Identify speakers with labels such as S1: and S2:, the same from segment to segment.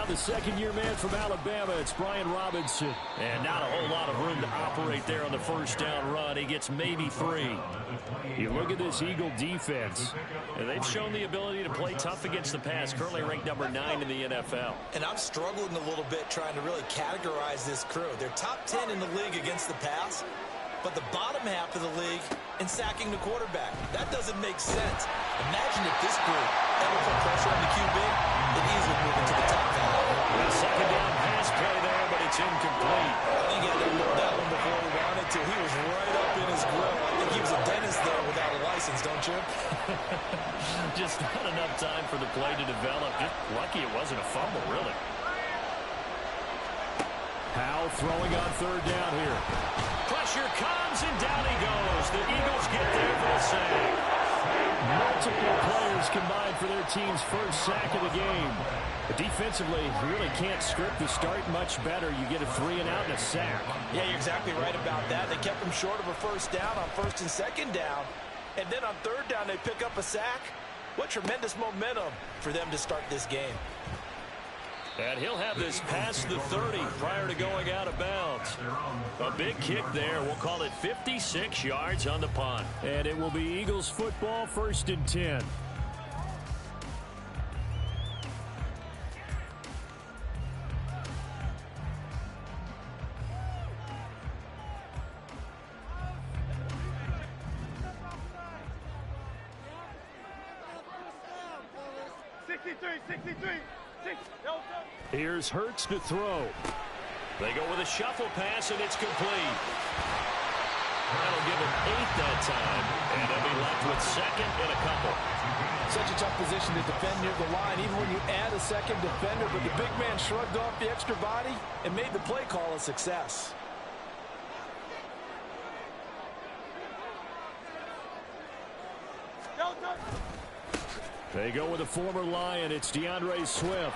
S1: Now the second-year man from Alabama, it's Brian Robinson. And not a whole lot of room to operate there on the first down run. He gets maybe 3. You look at this Eagle defense, and they've shown the ability to play tough against the pass, currently ranked number 9 in the NFL.
S2: And I'm struggling a little bit trying to really categorize this crew. They're top 10 in the league against the pass, but the bottom half of the league in sacking the quarterback. That doesn't make sense. Imagine if this group ever put pressure on the QB, it easily move into the top 5.
S1: A second down pass play there, but it's incomplete.
S2: I think he had to look that one before he wanted to. He was right up in his grill. I think he was a dentist there without a license, don't you?
S1: Just not enough time for the play to develop. Just lucky it wasn't a fumble, really. Powell throwing on third down here. Pressure comes, and down he goes. The Eagles get there for a sack. Multiple players combined for their team's first sack of the game. But defensively, you really can't script the start much better. You get a 3-and-out and a sack.
S2: Yeah, you're exactly right about that. They kept them short of a first down on first and second down. And then on third down, they pick up a sack. What tremendous momentum for them to start this game.
S1: And he'll have this past the 30 prior to going out of bounds. A big kick there. We'll call it 56 yards on the punt. And it will be Eagles football, 1st and 10. Here's Hurts to throw. They go with a shuffle pass, and it's complete. That'll give him 8 that time, and they'll be left with second and a couple.
S3: Such a tough position to defend near the line, even when you add a second defender, but the big man shrugged off the extra body and made the play call a success.
S1: They go with a former Lion. It's DeAndre Swift.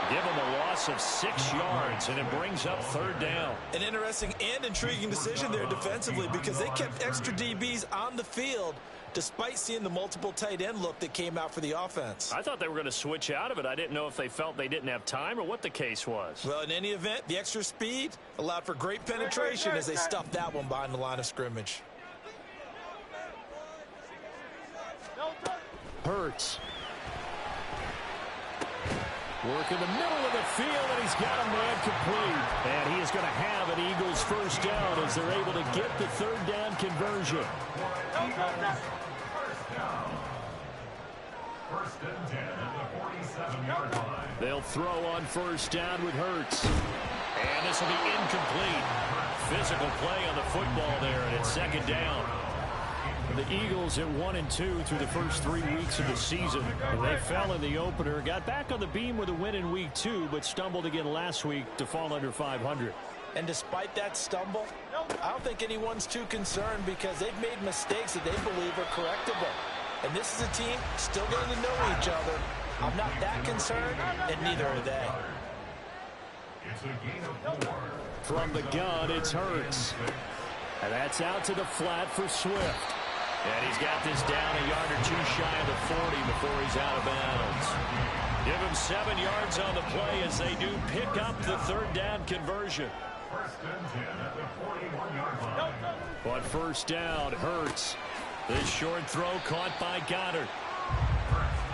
S1: Give him a loss of 6 yards, and it brings up third down.
S2: An interesting and intriguing decision there defensively because they kept extra DBs on the field despite seeing the multiple tight end look that came out for the offense.
S1: I thought they were going to switch out of it. I didn't know if they felt they didn't have time or what the case was.
S2: Well, in any event, the extra speed allowed for great penetration as they stuffed that one behind the line of scrimmage.
S1: Hurts. Work in the middle of the field, and he's got a man complete. And he is going to have an Eagles first down as they're able to get the third down conversion.
S4: First and 10 at the 47-yard line.
S1: They'll throw on first down with Hurts. And this will be incomplete. Physical play on the football there, and it's second down. The Eagles at 1-2 through the first 3 weeks of the season. They fell in the opener, got back on the beam with a win in week 2, but stumbled again last week to fall under 500.
S2: And despite that stumble, I don't think anyone's too concerned because they've made mistakes that they believe are correctable. And this is a team still getting to know each other. I'm not that concerned, and neither are they.
S4: It's a gain of 4.
S1: From the gun, it's Hurts. And that's out to the flat for Swift. And he's got this down a yard or 2 shy of the 40 before he's out of bounds. Give him 7 yards on the play as they do pick up the third down conversion.
S4: First and 10 at the 41-yard line.
S1: On first down, Hurts. This short throw caught by Goddard.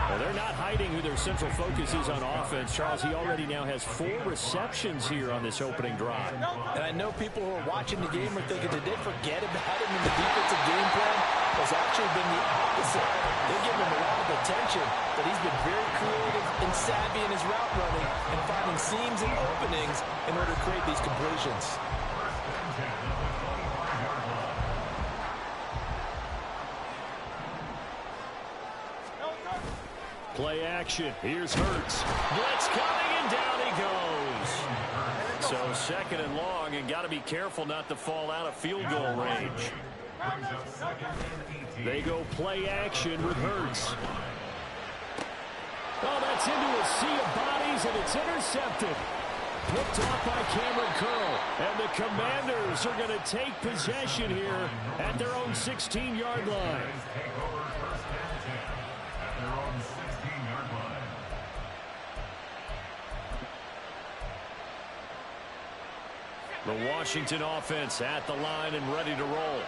S1: Well, they're not hiding who their central focus is on offense. Charles, he already now has 4 receptions here on this opening drive.
S3: And I know people who are watching the game are thinking, did they forget about him in the defensive game plan? It's actually been the opposite. They give him a lot of attention, but he's been very creative and savvy in his route running and finding seams and openings in order to create these completions.
S1: Play action. Here's Hurts. Blitz coming, and down he goes. So second and long, and got to be careful not to fall out of field goal range. They go play action with Hurts. Oh, that's into a sea of bodies, and it's intercepted. Picked off by Cameron Curl. And the Commanders are going to take possession here at their own 16-yard line. The Washington offense at the line and ready to roll.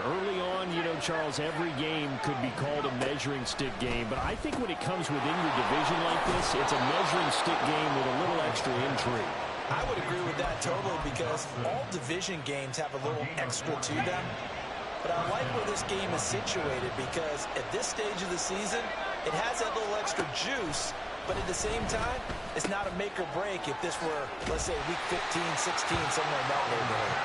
S1: Early on, you know, Charles, every game could be called a measuring stick game, but I think when it comes within your division like this, it's a measuring stick game with a little extra intrigue.
S2: I would agree with that totally because all division games have a little extra to them. But I like where this game is situated because at this stage of the season, it has that little extra juice. But at the same time, it's not a make or break if this were, let's say, week 15, 16, somewhere in that neighborhood.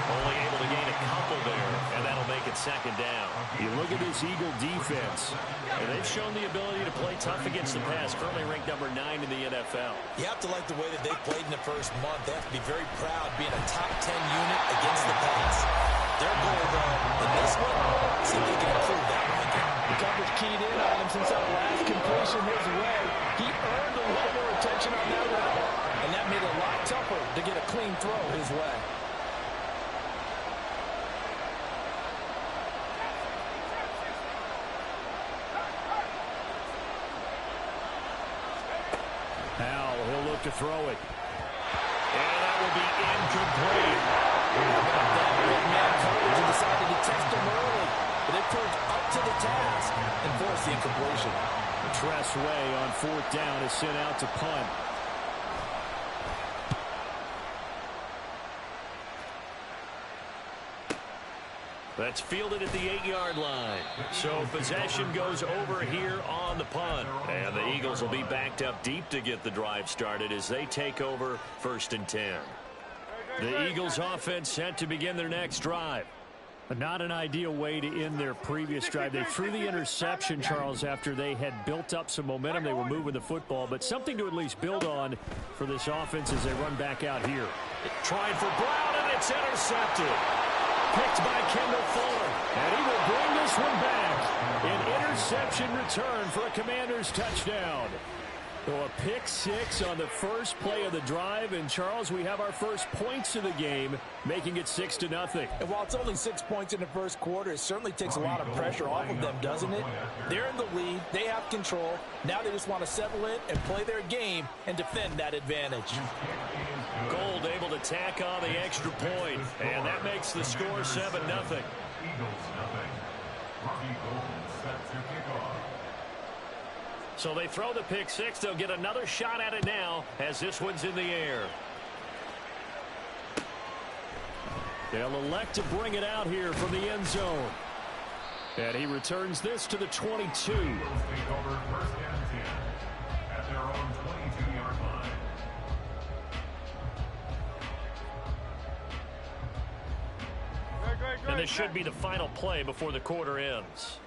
S1: Only able to gain a couple there, and that'll make it second down. You look at this Eagle defense, and they've shown the ability to play tough against the pass, currently ranked number 9 in the NFL.
S2: You have to like the way that they played in the first month. They have to be very proud being a top 10 unit against the pass. Their goal, though, in this one, see if they can improve that ranking.
S3: The coverage keyed in on him since that last completion his way. He earned a little more attention on that route, and that made it a lot tougher to get a clean throw his way.
S1: Howell, he'll look to throw it. And that will be incomplete.
S3: Man coverage and decided to test him early, but they proved up to the task and forced the incompletion.
S1: Tress Way on 4th down is sent out to punt. That's fielded at the 8-yard line. So possession goes over here on the punt. And the Eagles will be backed up deep to get the drive started as they take over 1st and 10. The Eagles offense set to begin their next drive. Not an ideal way to end their previous drive. They threw the interception, Charles, after they had built up some momentum. They were moving the football, but something to at least build on for this offense as they run back out here. Trying for Brown, and it's intercepted. Picked by Kendall Fuller, and he will bring this one back. An interception return for a Commanders touchdown. So a pick 6 on the first play of the drive, and Charles, we have our first points of the game, making it 6-0.
S3: And while it's only 6 points in the first quarter, it certainly takes a lot of pressure off of them, doesn't it? They're in the lead, they have control. Now they just want to settle in and play their game and defend that advantage.
S1: Gold able to tack on the extra point, and that makes the score 7-0.
S4: Eagles nothing. Robbie Gold set to kick off.
S1: So they throw the pick 6. They'll get another shot at it now as this one's in the air. They'll elect to bring it out here from the end zone. And he returns this to the 22.
S4: Eagles take over 1st and 10 at their own 22-yard line.
S1: And this should be the final play before the quarter ends.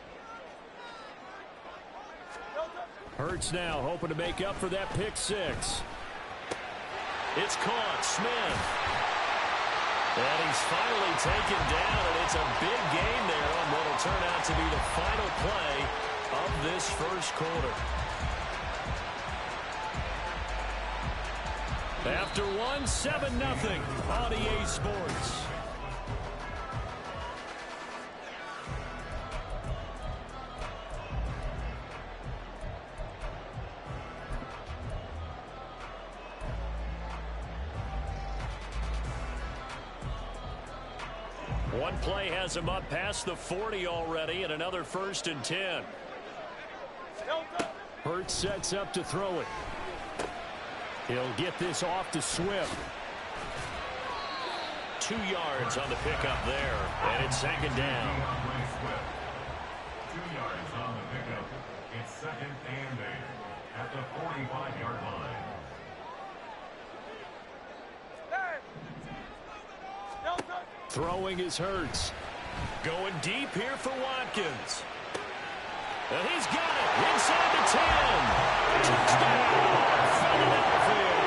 S1: Hurts now hoping to make up for that pick 6. It's caught. Smith. And he's finally taken down, and it's a big gain there on what will turn out to be the final play of this first quarter. After 7-0 on EA Sports. One play has him up past the 40 already, and another 1st and 10. Hurts sets up to throw it. He'll get this off to Swift. 2 yards on the pickup there, and it's 2nd down.
S4: 2 yards on the pickup. It's 2nd and 8 at the 45-yard line.
S1: Throwing is Hurts. Going deep here for Watkins. And he's got it inside the 10. Touchdown, Philadelphia.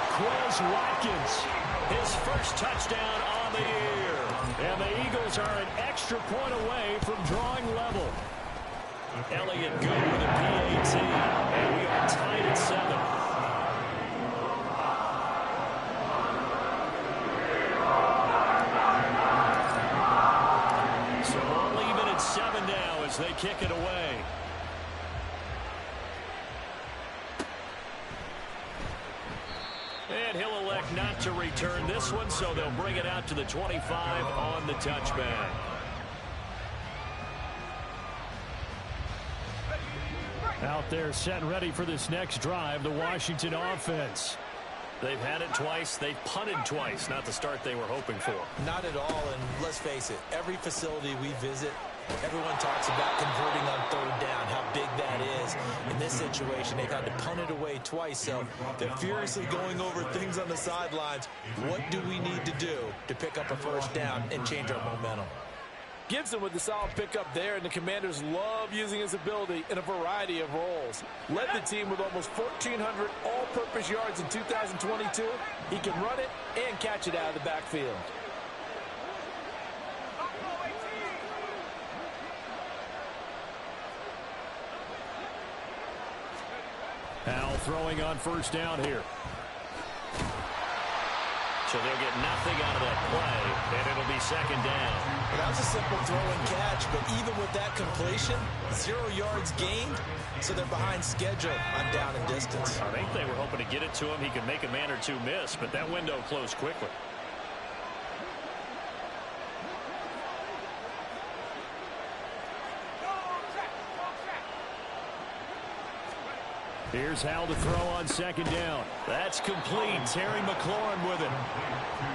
S1: Quez Watkins, his first touchdown on the year. And the Eagles are an extra point away from drawing level. Elliott good with a PAT. And we are tied at 7. They kick it away. And And he'll elect not to return this one, so they'll bring it out to the 25 on the touchback. Out there set and ready for this next drive, the Washington offense. They've had it twice. They've punted twice. Not the start they were hoping for.
S2: Not at all, and let's face it, every facility we visit, everyone talks about converting on third down, how big that is. In this situation, they've had to punt it away twice, so they're furiously going over things on the sidelines. What do we need to do to pick up a first down and change our momentum?
S3: Gibson with the solid pickup there, and the Commanders love using his ability in a variety of roles. Led the team with almost 1,400 all-purpose yards in 2022. He can run it and catch it out of the backfield.
S1: Howell throwing on first down here. So they'll get nothing out of that play, and it'll be second down.
S2: Well, that was a simple throw and catch, but even with that completion, 0 yards gained, so they're behind schedule on down and distance.
S1: I think they were hoping to get it to him. He could make a man or two miss, but that window closed quickly. Here's Howell to throw on second down. That's complete. Terry McLaurin with it.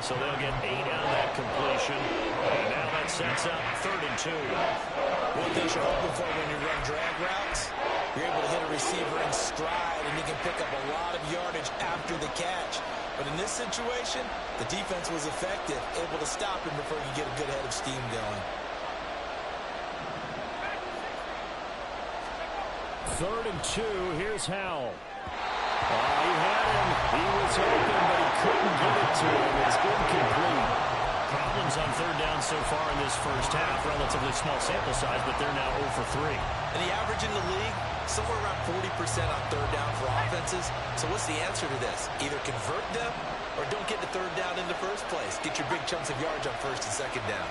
S1: So they'll get 8 out of that completion. And now that sets up 3rd and 2.
S2: One thing you're hoping for when you run drag routes, you're able to hit a receiver in stride, and he can pick up a lot of yardage after the catch. But in this situation, the defense was effective, able to stop him before he could get a good head of steam going.
S1: 3rd and 2. Here's Howell. He had him. He was open, but he couldn't get it to him. It's incomplete. Problems on 3rd down so far in this first half. Relatively small sample size, but they're now 0 for 3.
S2: And the average in the league, somewhere around 40% on 3rd down for offenses. So what's the answer to this? Either convert them or don't get the 3rd down in the first place. Get your big chunks of yards on 1st and 2nd down.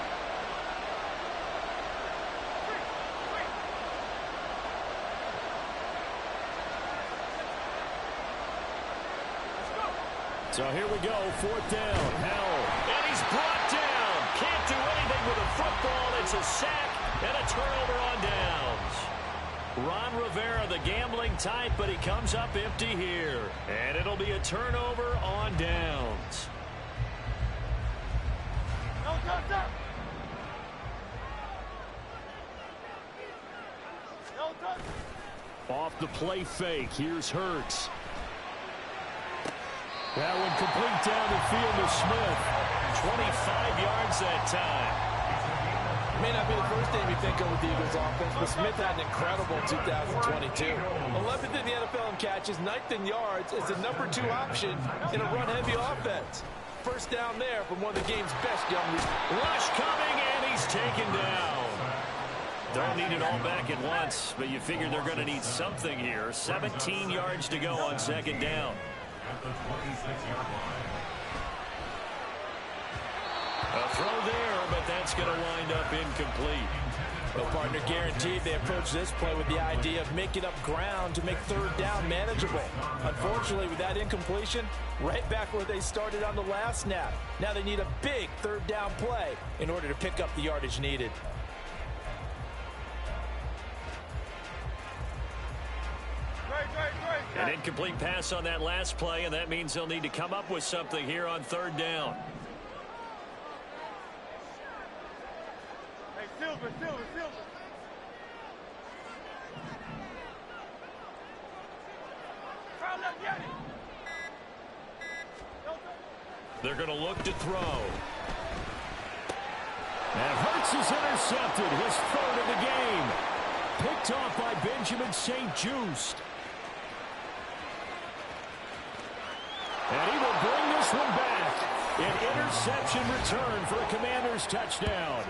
S1: So here we go, 4th down. Howell. And he's brought down. Can't do anything with a football. It's a sack and a turnover on downs. Ron Rivera, the gambling type, but he comes up empty here. And it'll be a turnover on downs. Off the play fake. Here's Hurts. That one complete down the field to Smith. 25 yards that time.
S3: May not be the first name you think of with the Eagles offense, but Smith had an incredible 2022. 11th in the NFL in catches, 9th in yards, is the number 2 option in a run-heavy offense. First down there from one of the game's best young receivers.
S1: Rush coming, and he's taken down. Don't need it all back at once, but you figure they're going to need something here. 17 yards to go on 2nd down.
S4: At the 26-yard line.
S1: A throw there, but that's going to wind up incomplete.
S3: Well, partner, guaranteed they approach this play with the idea of making up ground to make 3rd down manageable. Unfortunately, with that incompletion, right back where they started on the last snap. Now they need a big 3rd down play in order to pick up the yardage needed.
S1: An incomplete pass on that last play, and that means they'll need to come up with something here on 3rd down.
S5: Hey, Silver.
S1: They're going to look to throw. And Hurts is intercepted, his 3rd of the game. Picked off by Benjamin St-Juste. And he will bring this one back. An interception return for a Commanders touchdown.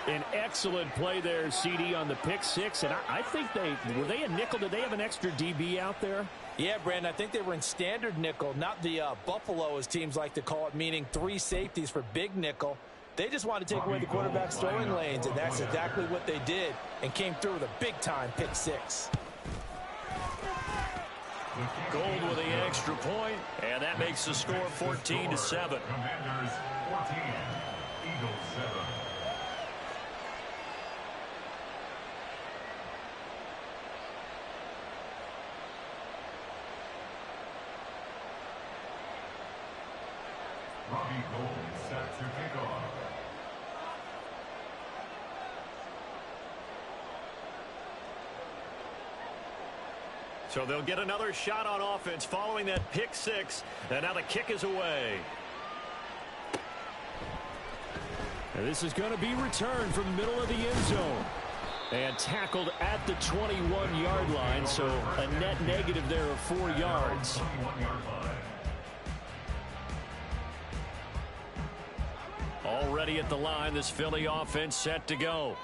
S1: An excellent play there, CD, on the pick 6. And I think were they a nickel? Did they have an extra DB out there?
S3: Yeah, Brandon, I think they were in standard nickel, not the Buffalo, as teams like to call it, meaning 3 safeties for big nickel. They just wanted to take away the quarterback's throwing lanes, and that's exactly what they did, and came through with a big-time pick 6.
S1: Gold with the extra point, and that makes the score 14-7.
S4: Commanders 14, Eagles 7. Robbie Gould set to kick off.
S1: So they'll get another shot on offense following that pick six. And now the kick is away. And this is going to be returned from the middle of the end zone. And tackled at the 21-yard line. So a net negative there of 4 yards. Already at the line, this Philly offense set to go.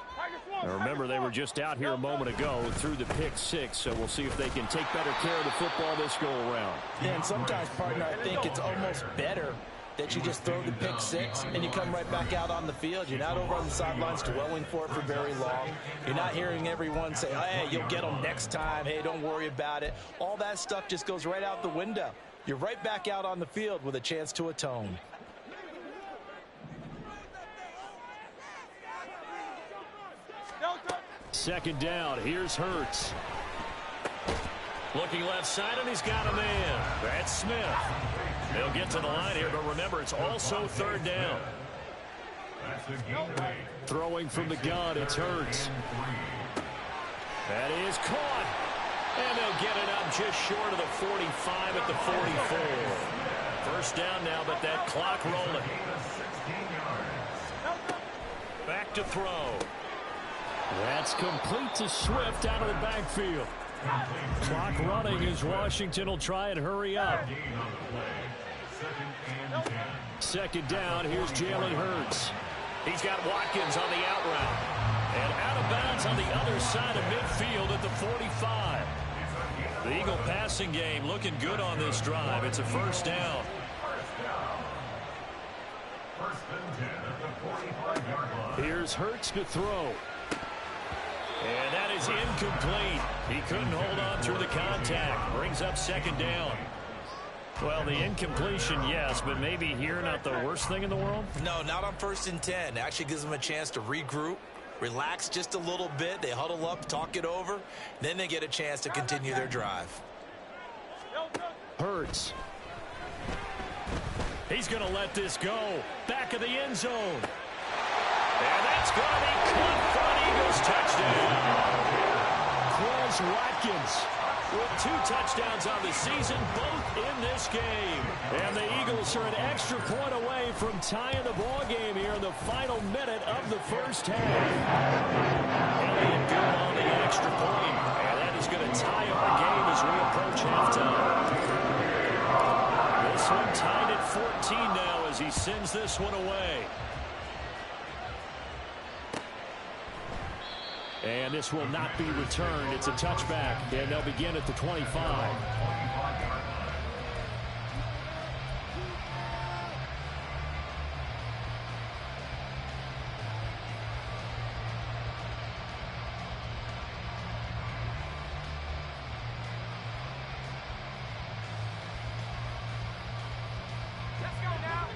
S1: Now remember, they were just out here a moment ago through the pick six, so we'll see if they can take better care of the football this go-around.
S3: Yeah, and sometimes, partner, I think it's almost better that you just throw the pick six and you come right back out on the field. You're not over on the sidelines dwelling for it for very long. You're not hearing everyone say, hey, you'll get them next time. Hey, don't worry about it. All that stuff just goes right out the window. You're right back out on the field with a chance to atone.
S1: Second down. Here's Hurts. Looking left side, and he's got a man. That's Smith. They'll get to the line here, but remember, it's also third down. Throwing from the gun, it's Hurts. That is caught. And they'll get it up just short of the 45 at the 44. First down now, but that clock rolling. Back to throw. That's complete to Swift out of the backfield. Clock running as Washington will try and hurry up. Second down, here's Jalen Hurts. He's got Watkins on the out route. And out of bounds on the other side of midfield at the 45. The Eagle passing game looking good on this drive. It's a first down. Here's Hurts to throw. And that is incomplete. He couldn't hold on through the contact. Brings up second down. Well, the incompletion, yes, but maybe here not the worst thing in the world?
S2: No, not on 1st and 10. Actually gives them a chance to regroup, relax just a little bit. They huddle up, talk it over. Then they get a chance to continue their drive.
S1: Hurts. He's going to let this go. Back of the end zone. And that's going to be caught for an Eagles touchdown. Quez Watkins with 2 touchdowns on the season, both in this game. And the Eagles are an extra point away from tying the ball game here in the final minute of the first half. Elliott good on the extra point. And that is going to tie our game as we approach halftime. This one tied at 14 now as he sends this one away. And this will not be returned. It's a touchback, and they'll begin at the 25.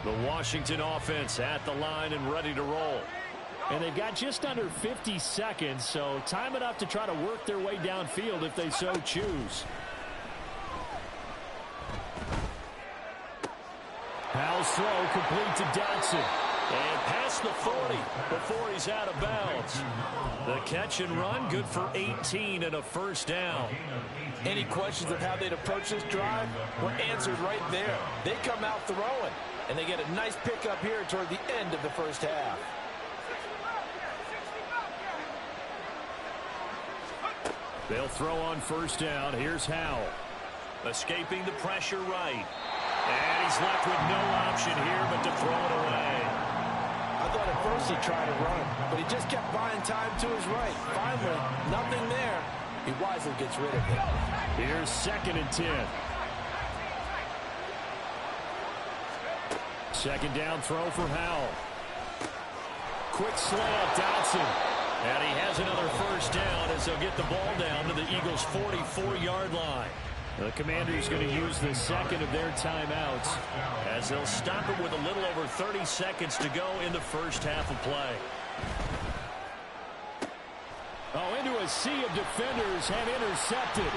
S1: The Washington offense at the line and ready to roll. And they've got just under 50 seconds, so time enough to try to work their way downfield if they so choose. Howell's throw complete to Dotson. And past the 40 before he's out of bounds. The catch and run, good for 18 and a first down.
S3: Any questions of how they'd approach this drive were answered right there. They come out throwing, and they get a nice pickup here toward the end of the first half.
S1: They'll throw on first down. Here's Howell. Escaping the pressure right. And he's left with no option here but to throw it away.
S3: I thought at first he tried to run, but he just kept buying time to his right. Finally, nothing there. He wisely gets rid of it.
S1: Here's 2nd and 10. Second down throw for Howell. Quick slant, Dotson. And he has another first down as they'll get the ball down to the Eagles' 44-yard line. The Commanders going to use the second of their timeouts as they'll stop it with a little over 30 seconds to go in the first half of play. Oh, into a sea of defenders have intercepted.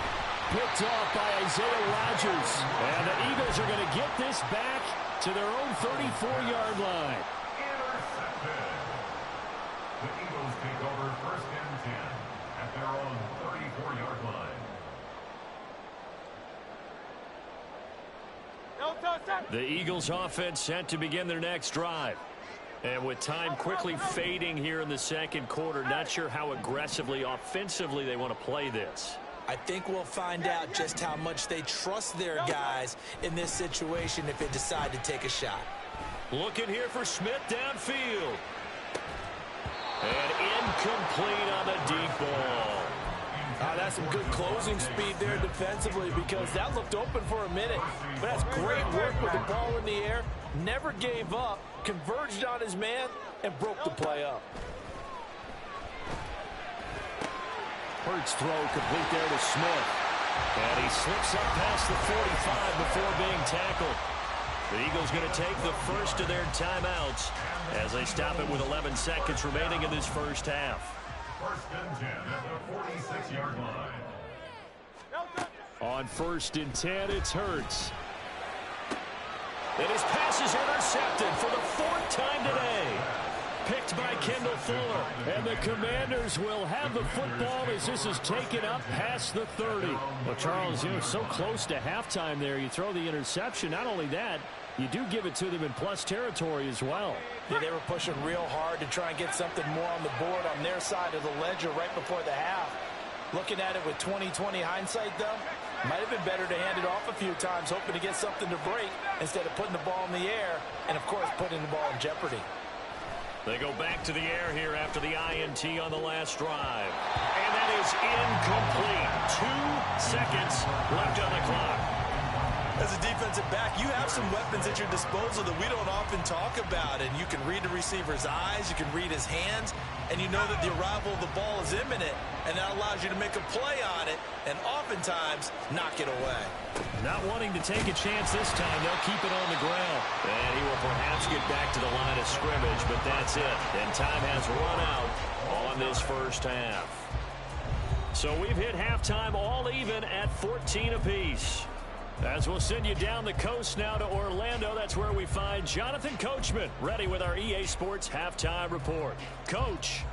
S1: Picked off by Isaiah Rodgers. And the Eagles are going to get this back to their own 34-yard line.
S4: Intercepted. The Eagles take over 1st and 10 at their own 34-yard line.
S1: The Eagles offense set to begin their next drive. And with time quickly fading here in the second quarter, not sure how aggressively, offensively they want to play this.
S3: I think we'll find out just how much they trust their guys in this situation if they decide to take a shot.
S1: Looking here for Smith downfield. And incomplete on the deep ball.
S3: That's some good closing speed there defensively because that looked open for a minute. But that's great work with the ball in the air. Never gave up, converged on his man, and broke the play up.
S1: Hurts throw complete there to Smith. And he slips up past the 45 before being tackled. The Eagles going to take the first of their timeouts as they stop it with 11 seconds remaining in this first half.
S4: 1st and 10 at the 46-yard line.
S1: On 1st and 10, it's Hurts. And his pass is intercepted for the 4th time today. Picked by Kendall Fuller. And the Commanders will have the football as this is taken up past the 30. Well, Charles, so close to halftime there. You throw the interception. Not only that, you do give it to them in plus territory as well.
S3: Yeah, they were pushing real hard to try and get something more on the board on their side of the ledger right before the half. Looking at it with 20/20 hindsight, though, might have been better to hand it off a few times, hoping to get something to break instead of putting the ball in the air and, of course, putting the ball in jeopardy.
S1: They go back to the air here after the INT on the last drive. And that is incomplete. 2 seconds left on the clock.
S2: As a defensive back, you have some weapons at your disposal that we don't often talk about. And you can read the receiver's eyes, you can read his hands, and you know that the arrival of the ball is imminent. And that allows you to make a play on it and oftentimes knock it away.
S1: Not wanting to take a chance this time, they'll keep it on the ground. And he will perhaps get back to the line of scrimmage, but that's it. And time has run out on this first half. So we've hit halftime all even at 14 apiece. As we'll send you down the coast now to Orlando, that's where we find Jonathan Coachman, ready with our EA Sports Halftime Report. Coach.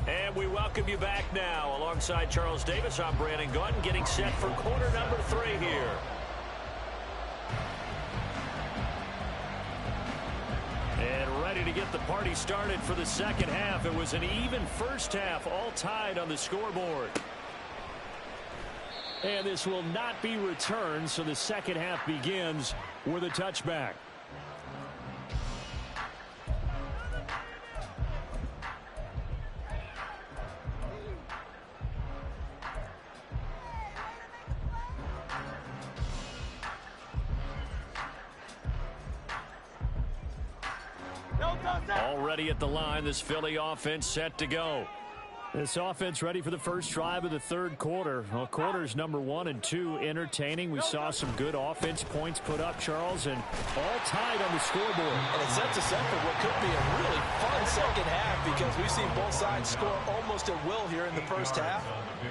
S1: And we welcome you back now. Alongside Charles Davis, I'm Brandon Gaudin, getting set for quarter number 3 here. And ready to get the party started for the second half. It was an even first half, all tied on the scoreboard. And this will not be returned, so the second half begins with a touchback. Already at the line, this Philly offense set to go. This offense ready for the first drive of the third quarter. Well, quarters number 1 and 2 entertaining. We saw some good offense points put up, Charles, and all tied on the scoreboard.
S3: And it sets us up for what could be a really fun second half because we've seen both sides score almost at will here in the first half.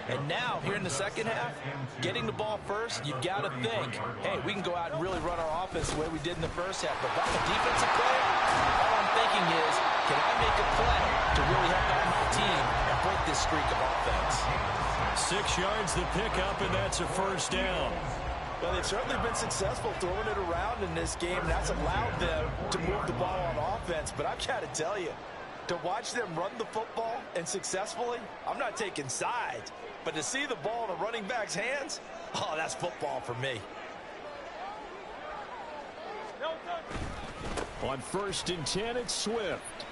S3: And now, here in the second half, getting the ball first, you've got to think, hey, we can go out and really run our offense the way we did in the first half. But if I'm a defensive player, all I'm thinking is, can I make a play to really help out my team and break this streak of offense?
S1: 6 yards the pickup, and that's a first down.
S3: Well, they've certainly been successful throwing it around in this game, and that's allowed them to move the ball on offense. But I've got to tell you, to watch them run the football and successfully, I'm not taking sides, but to see the ball in a running back's hands, oh, that's football for me.
S1: On 1st and 10, it's Swift.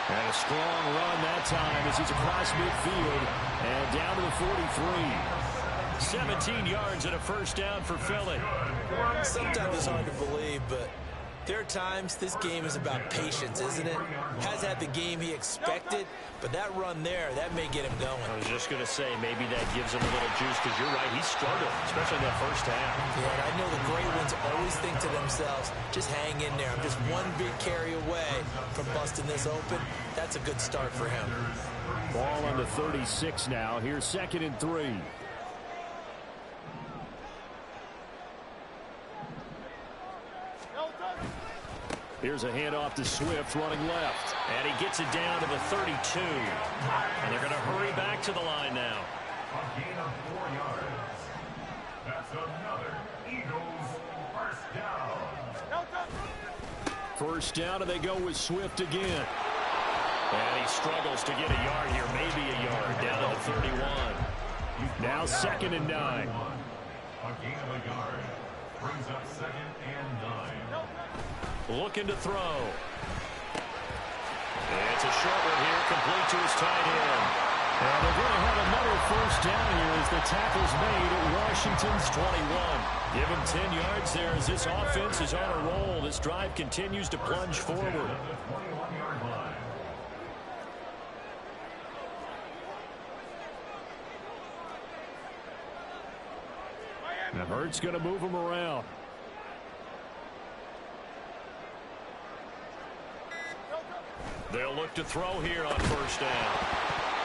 S1: And a strong run that time as he's across midfield and down to the 43. 17 yards and a first down for Philly.
S2: Sometimes it's hard to believe, but There are times this game is about patience, isn't it? Has had the game he expected, but that run there, that may get him going.
S1: I was just going to say, maybe that gives him a little juice, because you're right, he struggled, especially in that first half.
S2: Yeah, and I know the great ones always think to themselves, just hang in there. I'm just one big carry away from busting this open. That's a good start for him.
S1: Ball on the 36 now. Here's 2nd and 3. Here's a handoff to Swift running left. And he gets it down to the 32. And they're going to hurry back to the line now.
S4: A gain of 4 yards. That's another Eagles first down.
S1: First down, and they go with Swift again. And he struggles to get a yard here, maybe a yard, down to the 31. Now 2nd and 9.
S4: A gain of a yard. Brings up 2nd and 9.
S1: Looking to throw. It's a short one here, complete to his tight end. And they're going to have another first down here as the tackle's made at Washington's 21. Give him 10 yards there as this offense is on a roll. This drive continues to plunge forward.
S4: The 21-yard line.
S1: Now Hurts going to move him around. They'll look to throw here on first down.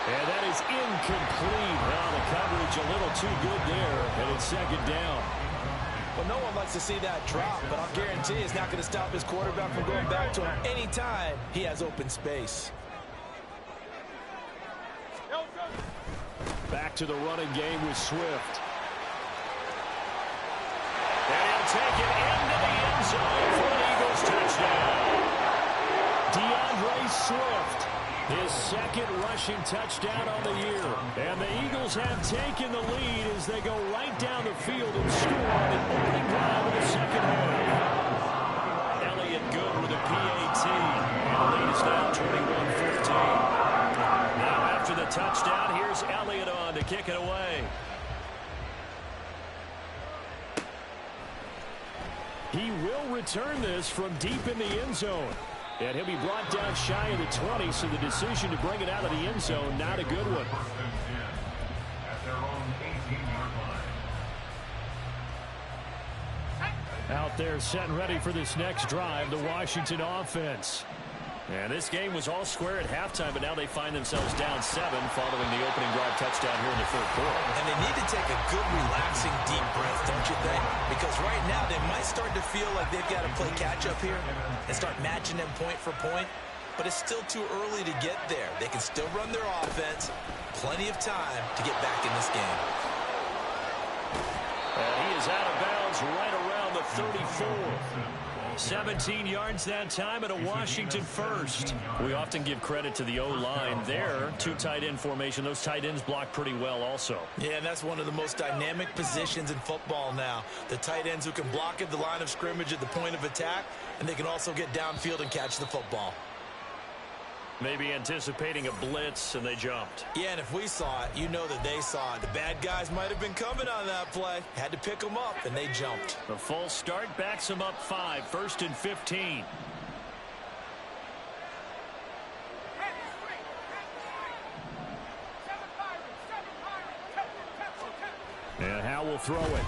S1: And that is incomplete. Now the coverage a little too good there, and it's 2nd down.
S3: Well, no one likes to see that drop, but I'll guarantee it's not going to stop his quarterback from going back to him anytime he has open space.
S1: Back to the running game with Swift. And he'll take it into the end zone for an Eagles touchdown. DeAndre Swift, his 2nd rushing touchdown on the year. And the Eagles have taken the lead as they go right down the field and score on the opening drive of the 2nd half. Elliott good with a PAT. And the lead is now 21-15. Now after the touchdown, here's Elliott on to kick it away. He will return this from deep in the end zone. And he'll be brought down shy of the 20, so the decision to bring it out of the end zone, not a good one.
S4: At their own 18-yard line.
S1: Out there set and ready for this next drive, the Washington offense. And this game was all square at halftime, but now they find themselves down 7 following the opening drive touchdown here in the 3rd quarter.
S2: And they need to take a good, relaxing, deep breath, don't you think? Because right now they might start to feel like they've got to play catch-up here and start matching them point for point. But it's still too early to get there. They can still run their offense. Plenty of time to get back in this game.
S1: And he is out of bounds right around the 34. 17 yards that time and a Washington first. We often give credit to the O-line there. 2 tight end formation. Those tight ends block pretty well also.
S2: Yeah, and that's one of the most dynamic positions in football now. The tight ends who can block at the line of scrimmage at the point of attack, and they can also get downfield and catch the football.
S1: Maybe anticipating a blitz, and they jumped.
S2: Yeah, and if we saw it, you know that they saw it. The bad guys might have been coming on that play. Had to pick them up, and they jumped.
S1: The full start backs them up 5, 1st and 15. And Howe will throw it.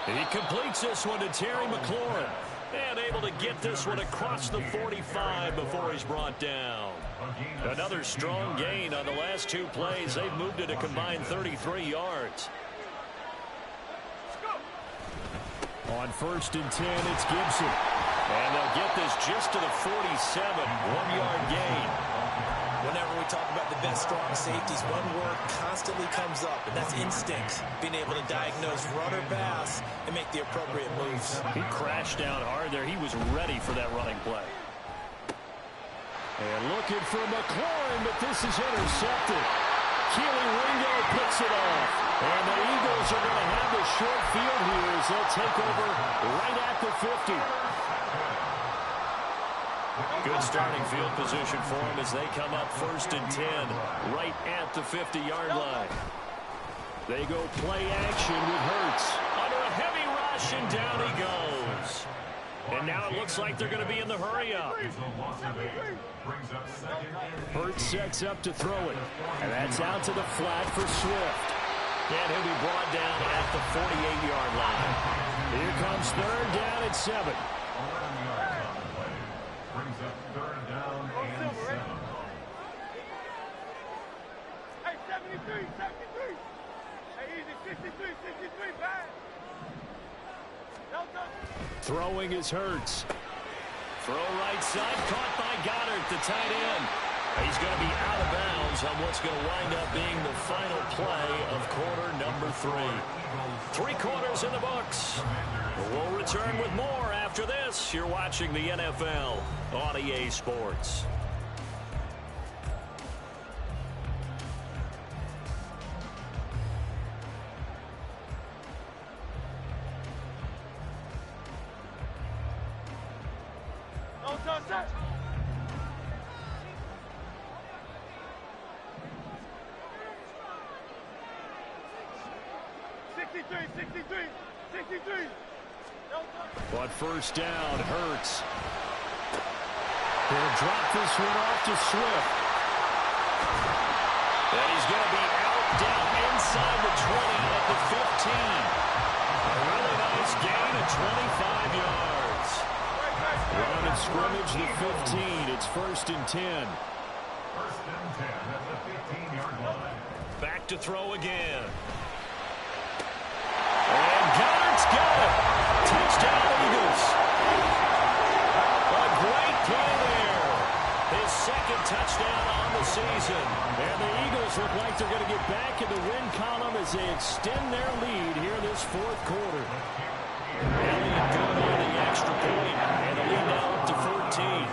S1: He completes this one to Terry McLaurin. And able to get this one across the 45 before he's brought down. Another strong gain on the last 2 plays. They've moved it a combined 33 yards. On 1st and 10, it's Gibson. And they'll get this just to the 47, 1-yard gain.
S2: Whenever we talk about the best strong safeties, one word constantly comes up, and that's instincts. Being able to diagnose run or pass and make the appropriate moves.
S1: He crashed down hard there. He was ready for that running play. And looking for McLaurin, but this is intercepted. Keely Ringo picks it off. And the Eagles are going to have the short field here as they'll take over right at the 50. Good starting field position for them as they come up 1st and 10 right at the 50-yard line. They go play action with Hurts. Under a heavy rush, and down he goes. And now it looks like they're going to be in the hurry-up. Hurts sets up to throw it. And that's out to the flat for Swift. And he'll be brought down at the 48-yard line. Here comes third down at 7.
S4: 11 yards on the play. Brings up third down and 7.
S5: Hey, 73, 73. Hey, easy, 63, 63, bad.
S1: Throwing is Hurts. Throw right side, caught by Goddard, the tight end. He's going to be out of bounds on what's going to wind up being the final play of quarter number 3. 3 quarters in the books. We'll return with more after this. You're watching the NFL on EA Sports.
S5: Don't touch that. 63.
S1: But first down, Hurts. He'll drop this one off to Swift. And he's going to be out down inside the 20 at the 15. A really nice gain of 25 yards. Line of scrimmage, the 15. It's first and 10.
S4: First and 10 at the 15-yard line.
S1: Back to throw again. And Goddard's got it. Touchdown, Eagles. A great play there. His second touchdown on the season. And the Eagles look like they're going to get back in the win column as they extend their lead here this fourth quarter. Elliott good on the extra point, and the lead now up to 14.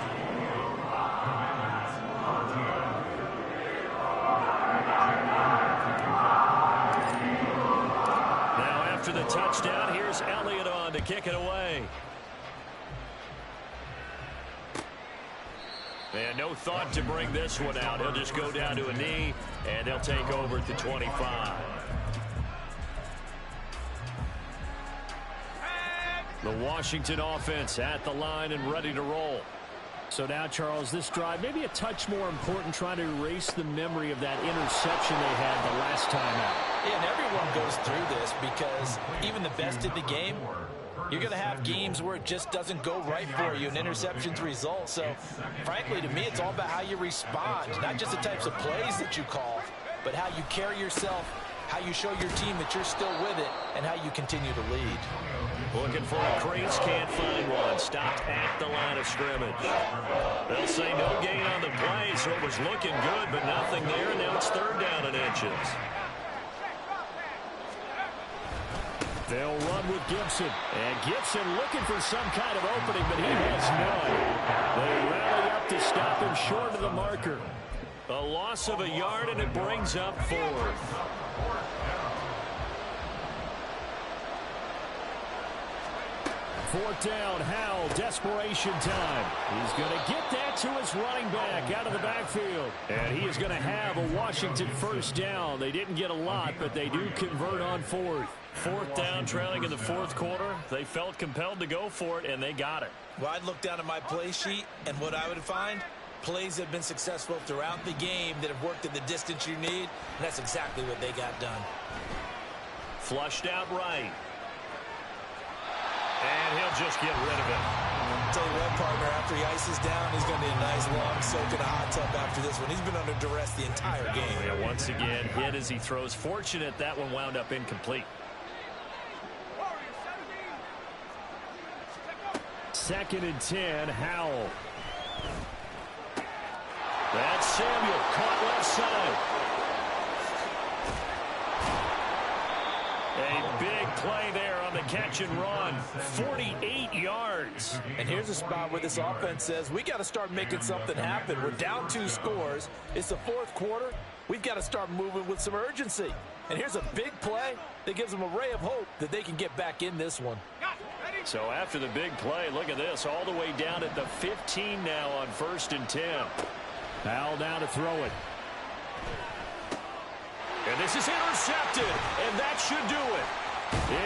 S1: After the touchdown, here's Elliott on to kick it away. And no thought to bring this one out. He'll just go down to a knee, and they'll take over at the 25. The Washington offense at the line and ready to roll. So now, Charles, this drive maybe a touch more important, trying to erase the memory of that interception they had the last time out.
S3: Yeah, and everyone goes through this because even the best in the game, you're going to have games where it just doesn't go right for you, and interceptions result. So, frankly, to me, it's all about how you respond, not just the types of plays that you call, but how you carry yourself, how you show your team that you're still with it, and how you continue to lead.
S1: Looking for a crease, can't find one. Stopped at the line of scrimmage. They'll say no gain on the play, so it was looking good, but nothing there, and now it's third down and inches. They'll run with Gibson. And Gibson looking for some kind of opening, but he has none. They rally up to stop him short of the marker. A loss of a yard, and it brings up fourth. Fourth down, Howell, desperation time. He's going to get that to his running back out of the backfield. And he is going to have a Washington first down. They didn't get a lot, but they do convert on fourth. Fourth down, trailing in the fourth quarter. They felt compelled to go for it, and they got it.
S2: Well, I'd look down at my play sheet, and what I would find, plays have been successful throughout the game that have worked in the distance you need, and that's exactly what they got done.
S1: Flushed out right. And he'll just get rid of it.
S2: Tell you what, partner, after he ices down, he's going to need a nice long soak in a hot tub after this one. He's been under duress the entire game.
S1: Yeah, once again, hit as he throws. Fortunate that one wound up incomplete. Second and 10, Howell. That's Samuel, caught left side. A big play there on the catch and run. 48 yards.
S3: And here's a spot where this offense says, we got to start making something happen. We're down 2 scores. It's the fourth quarter. We've got to start moving with some urgency. And here's a big play that gives them a ray of hope that they can get back in this one.
S1: So after the big play, look at this, all the way down at the 15 now on first and 10. Foul down to throw it. And this is intercepted, and that should do it.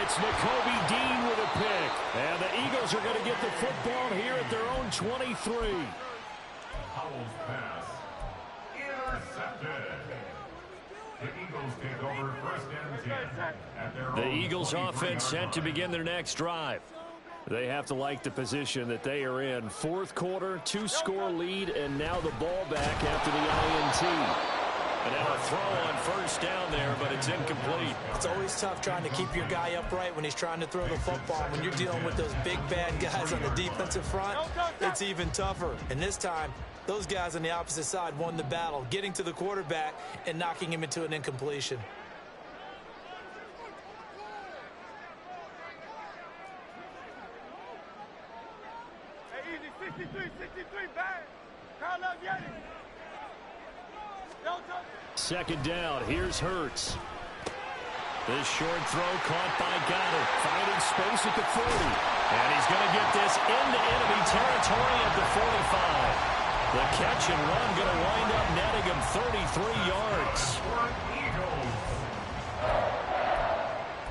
S1: It's Nakobe Dean with a pick. And the Eagles are going to get the football here at their own 23.
S4: Howell's pass intercepted. The Eagles take over first and 10 at their
S1: The
S4: own
S1: Eagles offense set to begin their next drive. They have to like the position that they are in. Fourth quarter, 2-score lead, and now the ball back after the INT. And now a throw on first down there, but it's incomplete.
S3: It's always tough trying to keep your guy upright when he's trying to throw the football. When you're dealing with those big, bad guys on the defensive front, it's even tougher. And this time, those guys on the opposite side won the battle, getting to the quarterback and knocking him into an incompletion.
S5: Hey, easy, 63, bang. Carl up, Yanni. Don't touch it.
S1: Second down, here's Hurts. This short throw caught by Goddard, finding space at the 40. And he's going to get this into enemy territory at the 45. The catch and run going to wind up netting him 33 yards.
S4: Eagles.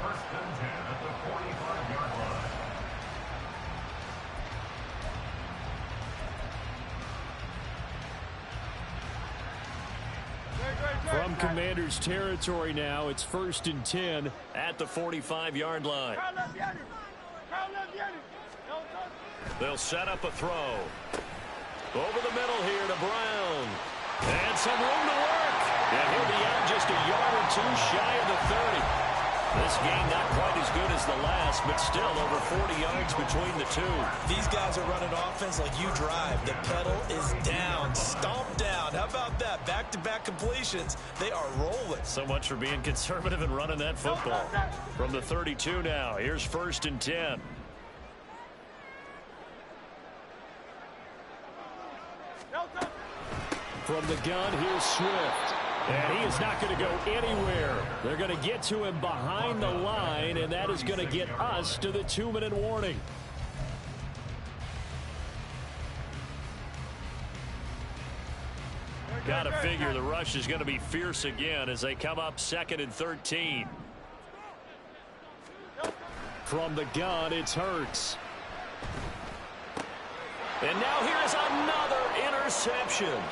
S4: First and 10 at the 45-yard line.
S1: From Commander's territory now, it's first and 10 at the 45-yard line.
S5: Carl up, Yanni. Carl up, Yanni. Don't touch it.
S1: They'll set up a throw. Over the middle here to Brown. And some room to work. And he'll be out just a yard or two shy of the 30. This game not quite as good as the last, but still over 40 yards between the two.
S3: These guys are running offense like you drive. The pedal is down, stomped down. How about that? Back-to-back completions. They are rolling.
S1: So much for being conservative and running that football. From the 32 now, here's first and 10.
S5: Don't touch it.
S1: From the gun, here's Swift. And he is not going to go anywhere. They're going to get to him behind the line, and that is going to get us to the 2-minute warning. Got to figure the rush is going to be fierce again as they come up second and 13. From the gun, it's Hurts. And now here's another interception.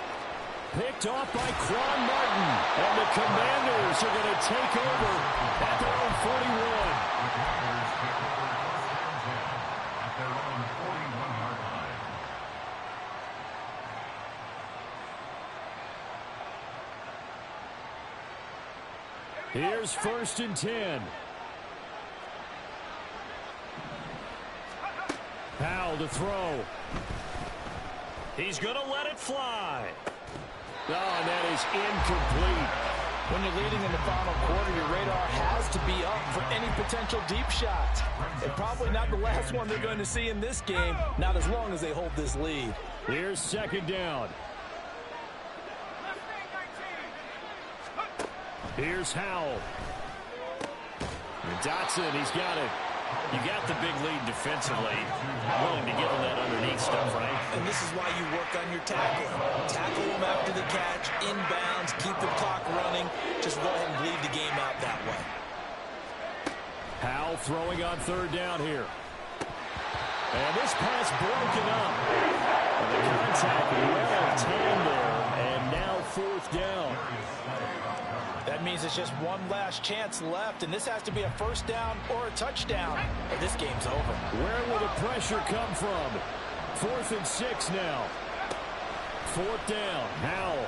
S1: Picked off by Quan Martin. And the Commanders are going to take over at their own 41.
S4: At their own 41-yard line.
S1: Here's first and 10. Powell to throw. He's going to let it fly. Oh, and that is incomplete.
S3: When you're leading in the final quarter, your radar has to be up for any potential deep shots. And probably not the last one they're going to see in this game, not as long as they hold this lead.
S1: Here's second down. Here's Howell. And Dotson, he's got it. You got the big lead defensively. Willing to give him that underneath stuff, right?
S3: And this is why you work on your tackling. Tackle them after the catch, inbounds, keep the clock running. Just go ahead and bleed the game out that way.
S1: Howell throwing on third down here. And this pass broken up. And the contact well timed there. And now fourth down.
S3: That means it's just one last chance left, and this has to be a first down or a touchdown, or this game's over.
S1: Where will the pressure come from? 4th and 6 now. Fourth down. Howell.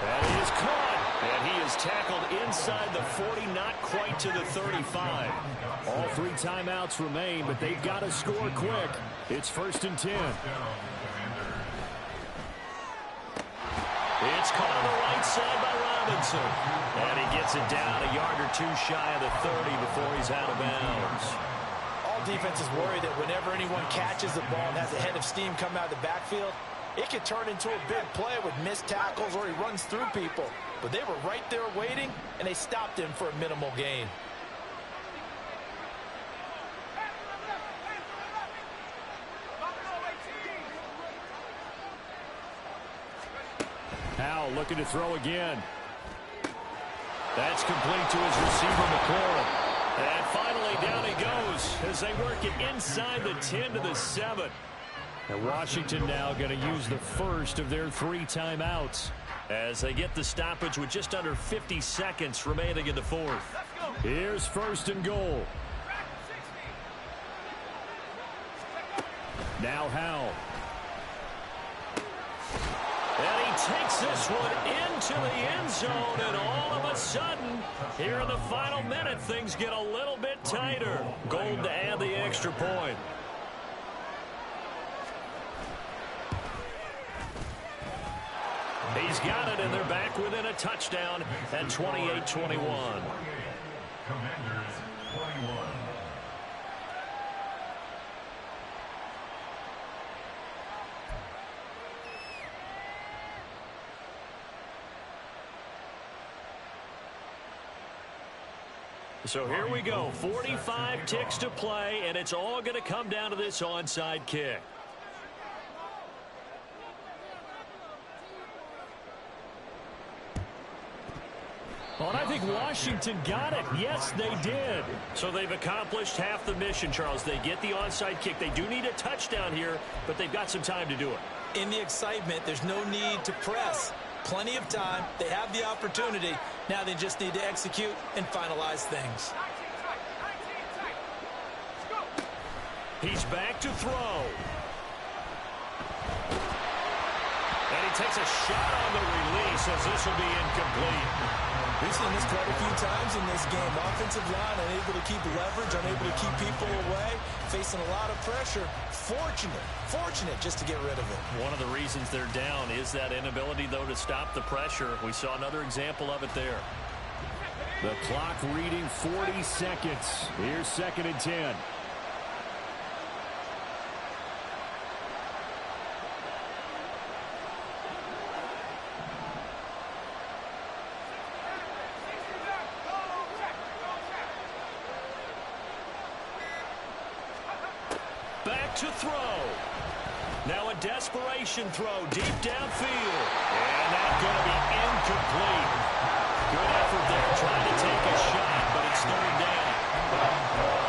S1: And he is caught. And he is tackled inside the 40, not quite to the 35. All 3 timeouts remain, but they've got to score quick. It's first and 10. It's caught on the right side by Robinson. And he gets it down a yard or two shy of the 30 before he's out of bounds.
S3: All defenses worry that whenever anyone catches the ball and has a head of steam come out of the backfield, it could turn into a big play with missed tackles or he runs through people. But they were right there waiting, and they stopped him for a minimal gain.
S1: Howell looking to throw again. That's complete to his receiver, McLaurin. And finally, down he goes as they work it inside the 10 to the 7. And Washington now going to use the first of their 3 timeouts as they get the stoppage with just under 50 seconds remaining in the fourth. Here's first and goal. Now Howell. And he takes this one into the end zone, and all of a sudden, here in the final minute, things get a little bit tighter. Gold to add the extra point. He's got it, and they're back within a touchdown at 28-21.
S4: Commanders 21.
S1: So here we go. 45 ticks to play, and it's all going to come down to this onside kick. Well, and I think Washington got it. Yes, they did. So they've accomplished half the mission, Charles. They get the onside kick. They do need a touchdown here, but they've got some time to do it.
S2: In the excitement, there's no need to press. Plenty of time. They have the opportunity. Now they just need to execute and finalize things.
S1: He's back to throw. And he takes a shot on the release as this will be incomplete.
S2: We've seen this quite a few times in this game. Offensive line unable to keep leverage, unable to keep people away, facing a lot of pressure. Fortunate just to get rid of it.
S1: One of the reasons they're down is that inability, though, to stop the pressure. We saw another example of it there. The clock reading 40 seconds. Here's 2nd and 10. To throw. Now a desperation throw deep downfield. And that's going to be incomplete. Good effort there trying to take a shot, but it's 3rd down.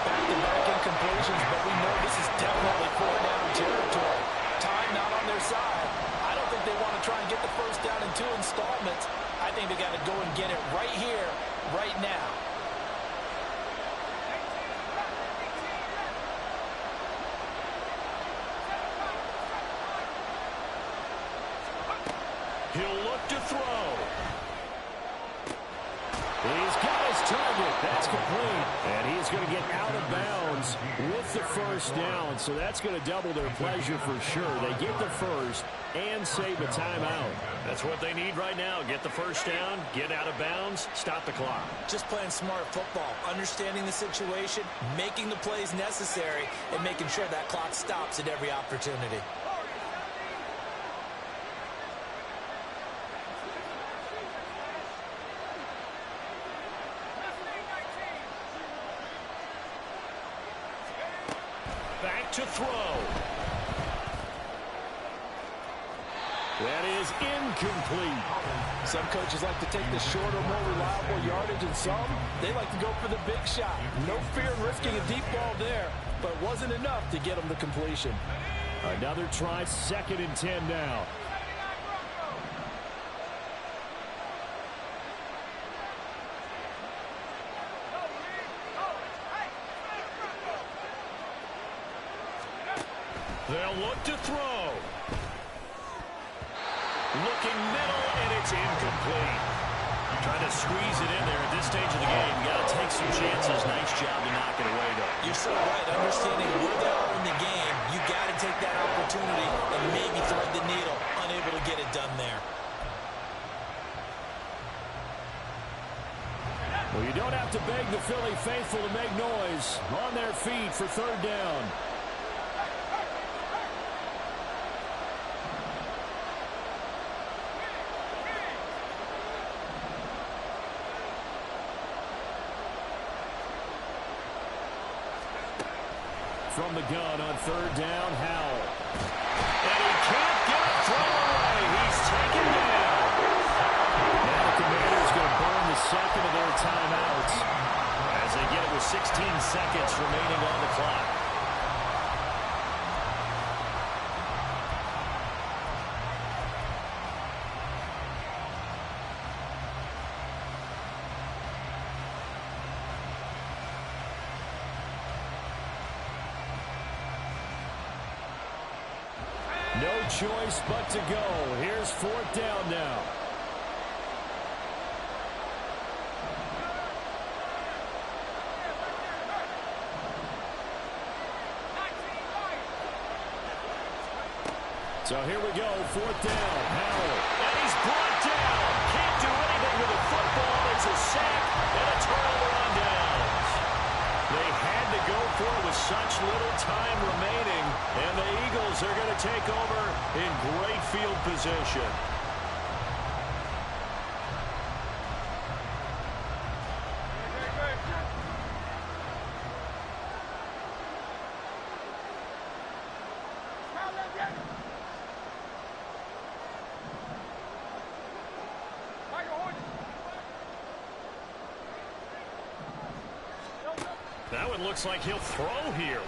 S3: Back-to-back incompletions, but we know this is definitely 4th down territory. Time not on their side. I don't think they want to try and get the first down in 2 installments. I think they got to go and get it right here, right now.
S1: He'll look to throw. He's got his target. That's complete. And he's going to get out of bounds with the first down. So that's going to double their pleasure for sure. They get the first and save a timeout. That's what they need right now. Get the first down, get out of bounds, stop the clock.
S2: Just playing smart football, understanding the situation, making the plays necessary, and making sure that clock stops at every opportunity.
S1: Back to throw. That is incomplete.
S3: Some coaches like to take the shorter, more reliable yardage, and some, they like to go for the big shot. No fear in risking a deep ball there, but it wasn't enough to get them the completion.
S1: Another try, 2nd and 10 now. They'll look to throw. Looking middle, and it's incomplete. Trying to squeeze it in there at this stage of the game. Got to take some chances. Nice job to knock it away, though.
S2: You're so right. Understanding where they are in the game, you got to take that opportunity and maybe thread the needle. Unable to get it done there.
S1: Well, you don't have to beg the Philly faithful to make noise. On their feet for 3rd down. From the gun on 3rd down, Howell. And he can't get a throw away. He's taken down. Now the Commanders going to burn the 2nd of their timeouts as they get it with 6 No choice but to go. Here's fourth down now. So here we go, fourth down. Howell. And he's brought down. Can't do anything with the football. It's a sack and a turnover on downs. They had to go for it with such little time remaining. And the Eagles are going to take over in great field position. That one looks like he'll throw here.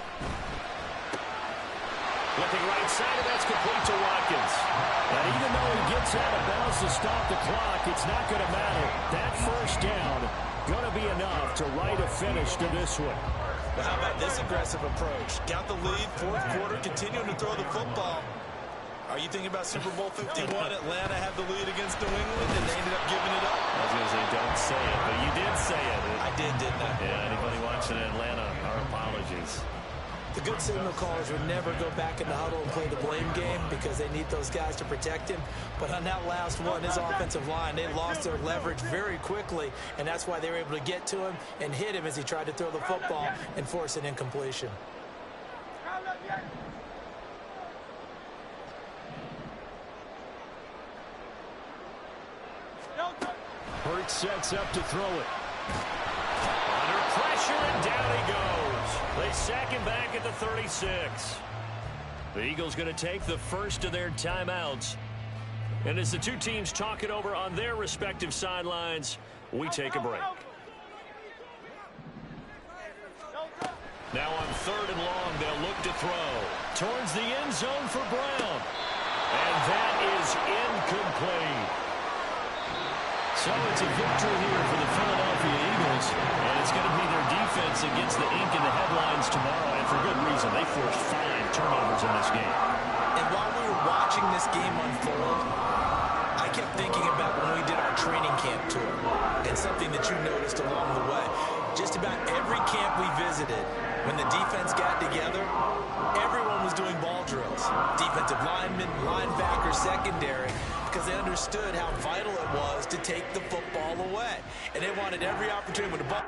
S1: Looking right side, and that's complete to Watkins. And even though he gets out of bounds to stop the clock, it's not going to matter. That first down going to be enough to write a finish to this one.
S2: Well, how about this aggressive approach? Got the lead, fourth quarter, continuing to throw the football. Are you thinking about Super Bowl 51? Atlanta had the lead against New England, and they ended up giving it up.
S1: I was going to say, don't say it, but you did say it.
S2: I did, didn't I?
S1: Yeah, anybody watching Atlanta, our apologies.
S2: The good signal callers would never go back in the huddle and play the blame game because they need those guys to protect him. But on that last one, his offensive line, they lost their leverage very quickly, and that's why they were able to get to him and hit him as he tried to throw the football and force an incompletion.
S1: Hurts sets up to throw it. Under pressure, and down he goes. They sack him back at the 36. The Eagles going to take the first of their timeouts. And as the two teams talk it over on their respective sidelines, we take a break. Now on third and long, they'll look to throw. Towards the end zone for Brown. And that is incomplete. So it's a victory here for the Philadelphia Eagles, and it's going to be their defense that gets the ink in the headlines tomorrow, and for good reason. They forced 5 turnovers in this game.
S2: And while we were watching this game unfold, I kept thinking about when we did our training camp tour, and something that you noticed along the way. Just about every camp we visited, when the defense got together, everyone was doing ball drills. Defensive linemen, linebackers, secondary, because they understood how vital it was to take the football away. And they wanted every opportunity with the ball.